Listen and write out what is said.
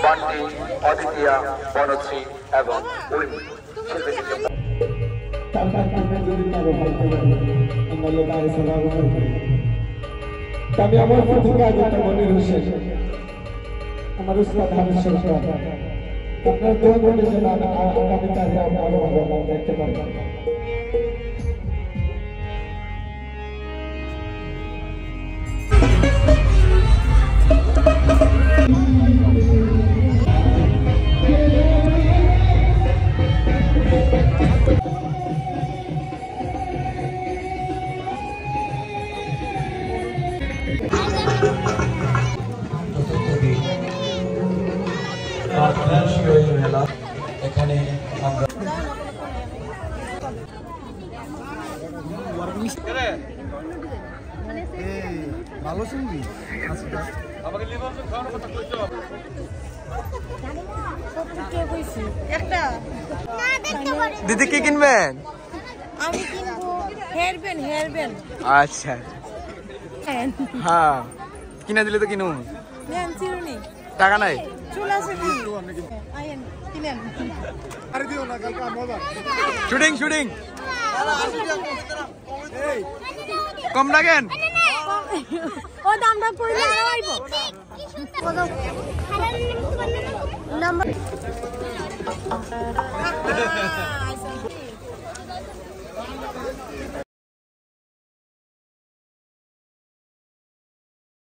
বান্টি, অদিতিয়া, বনশ্রী এবং উর্মি আমি আমার প্রতিজ্ঞা আদিত্য মনির হোসেন আমার উস্তাদ হামিদ সরকার আপনার দোয়া করলে যেন আগামী কাজে আরো ভালো দেখতে পারবো। এখানে আমরা ভালো শুনবি দিদি কি কিনবেন? আমি কিনবো হেয়ার ব্যান্ড আচ্ছা হ্যাঁ কিনে দিলে তো কিনুন। নেন চিরুনি টাকা নাই চুল আছে আইন কিনেন শুটিং শুটিং কম রাখেন ও দামটা কইলে আরো আইবো নাম্বার